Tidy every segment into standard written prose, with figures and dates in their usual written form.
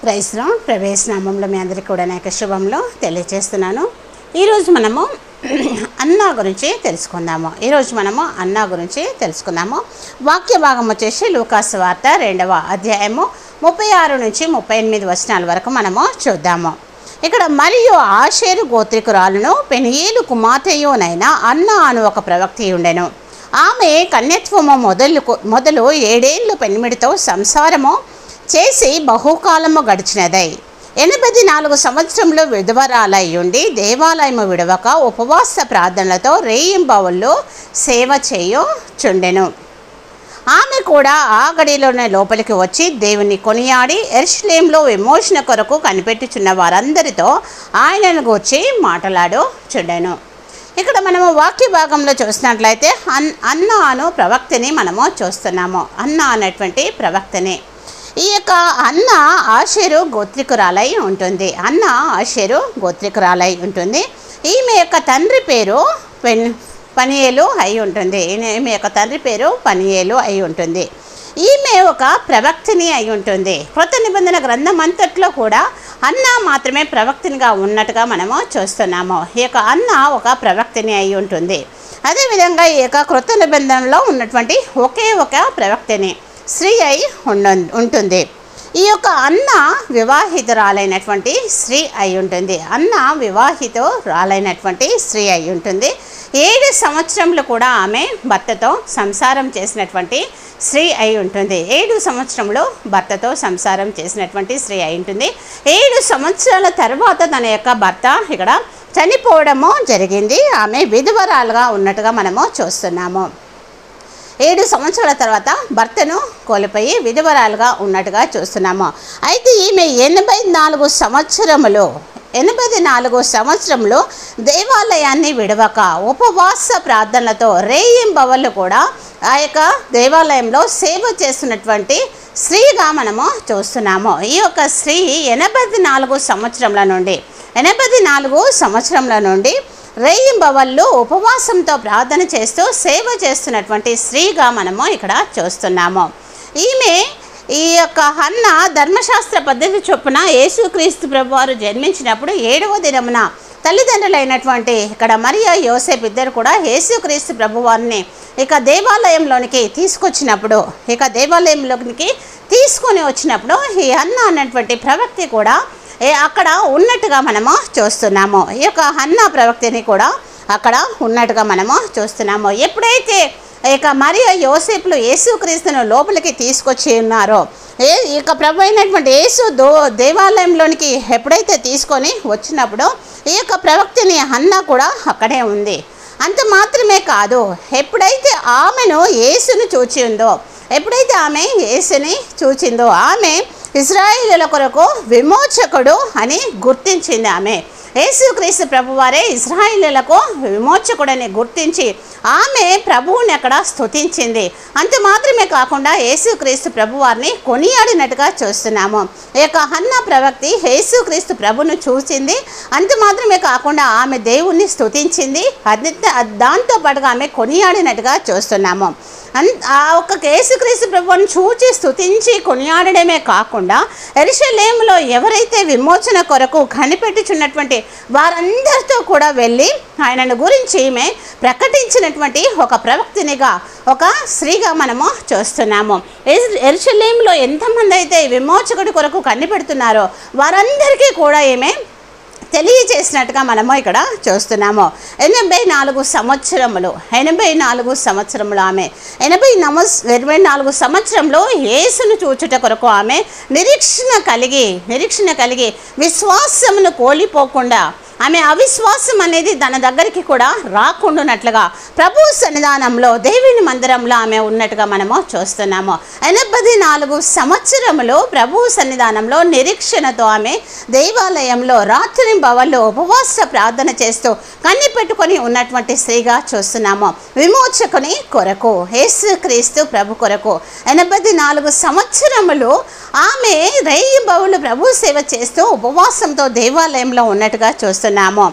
Praise lord. ప్రవేశ నామంలో మీ అందరికీ కూడా నా యొక్క శుభంలో తెలియజేస్తున్నాను. ఈరోజు మనము అన్నా గురించి తెలుసుకుందాము. వాక్య భాగం వచ్చేసి లూకాసు వార్త 2వ అధ్యాయము 36 నుంచి 38 వచనాల వరకు మనము చూద్దాము. ఇక్కడ మరియు ఆషేరు గోత్రికురాలను పెనియేలు కుమార్తెయునైన అన్నా అను ఒక ప్రవక్తి ఉండెను. ఆమె కన్యత్వము మొదలు 7 ఏళ్ళు పెనిమిడితో సంసారము చేసి బహుకాలము గడిచినదై 84 సంవత్సరంలో విధవరాలై ఉండి దేవాలయము విడవక ఉపవాస ప్రార్థనలతో రేయింబవళ్ళు సేవ చేయుచుండెను. ఆమె కూడా ఆ గడిలోనే లోపలికి వచ్చి దేవుని కొనియాడి యెరూషలేములో విమోచన కొరకు కనిపెట్టుచున్న వారందరితో ఆయనను గూర్చి మాట్లాడుచుండెను. ఇక్కడ మనము వాక్య భాగంలో చూసినట్లయితే అన్నా అను ప్రవక్తని మనము చూస్తున్నాము. అన్నా అనేటువంటి ప్రవక్తని. ఈ యొక్క అన్న ఆషేరు గోత్రికురాలై ఉంటుంది. ఈమె యొక్క తండ్రి పేరు పనియేలు అయి ఉంటుంది. ఈమె ఒక ప్రవక్తిని అయి ఉంటుంది. కొత్త నిబంధన గ్రంథం అంతట్లో కూడా అన్న మాత్రమే ప్రవక్తినిగా ఉన్నట్టుగా మనము చూస్తున్నాము. ఈ యొక్క అన్న ఒక ప్రవక్తిని అయి ఉంటుంది. అదేవిధంగా ఈ యొక్క కొత్త నిబంధనలో ఉన్నటువంటి ఒకే ఒక ప్రవక్తిని స్త్రీ అయి ఉంటుంది. ఈ యొక్క అన్న వివాహితురాలైనటువంటి స్త్రీ అయి ఉంటుంది. 7 సంవత్సరములు కూడా ఆమె భర్తతో సంసారం చేసినటువంటి స్త్రీ అయి ఉంటుంది. 7 సంవత్సరములు భర్తతో సంసారం చేసినటువంటి స్త్రీ అయి ఉంటుంది. 7 సంవత్సరాల తర్వాత తన యొక్క భర్త ఇక్కడ చనిపోవడము జరిగింది. ఆమె విధవరాలుగా ఉన్నట్టుగా మనము చూస్తున్నాము. 7 సంవత్సరాల తర్వాత భర్తను కోల్పోయి విధవరాలుగా ఉన్నట్టుగా చూస్తున్నాము. అయితే ఈమె 84 సంవత్సరములు దేవాలయాన్ని విడవక ఉపవాస ప్రార్థనలతో రేయింబవళ్ళు కూడా ఆ యొక్క దేవాలయంలో సేవ చేస్తున్నటువంటి స్త్రీగా మనము చూస్తున్నాము. ఈ యొక్క స్త్రీ 84 సంవత్సరముల నుండి రేయింబవళ్ళు ఉపవాసంతో ప్రార్థన చేస్తూ సేవ చేస్తున్నటువంటి స్త్రీగా మనము ఇక్కడ చూస్తున్నాము. ఈమె ఈ యొక్క హన్న ధర్మశాస్త్ర పద్ధతి చొప్పున యేసుక్రీస్తు ప్రభువారు జన్మించినప్పుడు 7వ దినమున తల్లిదండ్రులైనటువంటి ఇక్కడ మరియా యోసేపు ఇద్దరు కూడా యేసుక్రీస్తు ప్రభువారిని ఇక దేవాలయంలోనికి తీసుకొని వచ్చినప్పుడు ఈ హన్న అన్నటువంటి ప్రవక్తి కూడా అక్కడ ఉన్నట్టుగా మనము చూస్తున్నాము. ఈ యొక్క హన్నా ప్రవక్తిని కూడా అక్కడ ఉన్నట్టుగా మనము చూస్తున్నాము. ఎప్పుడైతే ఇక మరియా యోసేపులు యేసుక్రీస్తును లోపలికి తీసుకొచ్చి ఉన్నారో ఇక ప్రభు అయినటువంటి యేసు దేవాలయంలోనికి ఎప్పుడైతే తీసుకొని వచ్చినప్పుడు ఈ యొక్క ప్రవక్తిని హన్నా కూడా అక్కడే ఉంది. అంత మాత్రమే కాదు, ఎప్పుడైతే ఆమెను యేసుని చూచిందో ఆమె ఇశ్రాయేలుల కొరకు విమోచకుడు అని గుర్తించింది. ఆమె యేసుక్రీస్తు ప్రభువారే ఇశ్రాయేలులకు విమోచకుడని గుర్తించి ఆమె ప్రభువుని అక్కడ స్తుతించింది. అంత మాత్రమే కాకుండా యేసుక్రీస్తు ప్రభువారిని కొనియాడినట్టుగా చూస్తున్నాము. ఈ యొక్క హన్నా ప్రవక్తి యేసుక్రీస్తు ప్రభును చూసింది. అంత మాత్రమే కాకుండా ఆమె దేవుణ్ణి స్తుతించింది. దాంతో పాటుగా ఆమె కొనియాడినట్టుగా చూస్తున్నాము. ఆ ఒక్క యేసుక్రీస్తు ప్రభువుని చూచి స్తుతించి కొనియాడడమే కాకుండా యెరూషలేములో ఎవరైతే విమోచన కొరకు కనిపెట్టుచున్నటువంటి వారందరితో కూడా వెళ్ళి ఆయనను గురించి ఈమె ప్రకటించినటువంటి ఒక ప్రవక్తినిగా, ఒక స్త్రీగా మనము చూస్తున్నాము. యెరూషలేములో ఎంతమంది అయితే విమోచకుడి కొరకు కనిపెడుతున్నారో వారందరికీ కూడా ఈమె తెలియజేసినట్టుగా మనము ఇక్కడ చూస్తున్నాము. 84 సంవత్సరములు ఆమె 84 సంవత్సరంలో యేసును చూచుట కొరకు ఆమె నిరీక్షణ కలిగి విశ్వాసమును కోల్పోకుండా ఆమె అవిశ్వాసం అనేది తన దగ్గరికి కూడా రాకుండానట్లుగా ప్రభు సన్నిధానంలో దేవుని మందిరంలో ఆమె ఉన్నట్టుగా మనము చూస్తున్నాము. 84 సంవత్సరములు ప్రభు సన్నిధానంలో నిరీక్షణతో ఆమె దేవాలయంలో రాత్రింబవళ్ళు ఉపవాస ప్రార్థన చేస్తూ కన్ని పెట్టుకొని ఉన్నటువంటి స్త్రీగా చూస్తున్నాము. విమోచకుని కొరకు, యేసుక్రీస్తు ప్రభు కొరకు 84 సంవత్సరములు ఆమె రేయింబవళ్ళు ప్రభు సేవ చేస్తూ ఉపవాసంతో దేవాలయంలో ఉన్నట్టుగా చూస్తున్నాము. చూస్తున్నాము.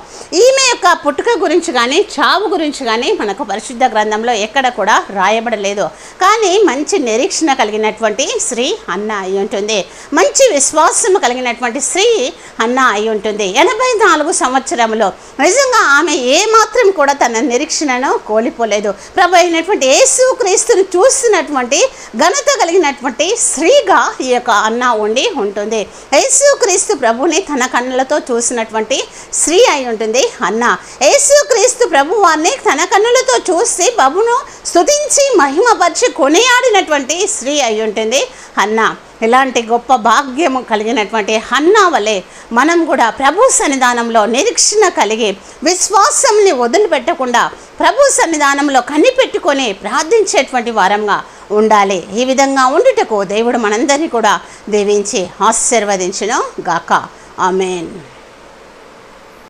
ఈమె యొక్క పుట్టుక గురించి కానీ చావు గురించి కానీ మనకు పరిశుద్ధ గ్రంథంలో ఎక్కడ కూడా రాయబడలేదు. కానీ మంచి నిరీక్షణ కలిగినటువంటి స్త్రీ హన్నా అయి ఉంటుంది. మంచి విశ్వాసం కలిగినటువంటి స్త్రీ హన్నా అయి ఉంటుంది. 84 సంవత్సరంలో నిజంగా ఆమె ఏమాత్రం కూడా తన నిరీక్షణను కోల్పోలేదు. ప్రభు అయినటువంటి యేసుక్రీస్తును చూసినటువంటి ఘనత కలిగినటువంటి స్త్రీగా ఈ యొక్క హన్నా ఉండి ఉంటుంది. యేసుక్రీస్తు ప్రభుని తన కన్నులతో చూసినటువంటి స్త్రీ అయి ఉంటుంది హన్నా. యేసుక్రీస్తు ప్రభు వారిని తన కన్నులతో చూసి ప్రభును స్తుతించి మహిమపరిచి కొనియాడినటువంటి స్త్రీ అయి ఉంటుంది హన్నా. ఇలాంటి గొప్ప భాగ్యము కలిగినటువంటి హన్నా వలె మనం కూడా ప్రభు సన్నిధానంలో నిరీక్షణ కలిగి విశ్వాసంని వదిలిపెట్టకుండా ప్రభు సన్నిధానంలో కనిపెట్టుకొని ప్రార్థించేటువంటి వారంగా ఉండాలి. ఈ విధంగా ఉండుటకు దేవుడు మనందరినీ కూడా దీవించి ఆశీర్వదించును గాక. ఆమేన్.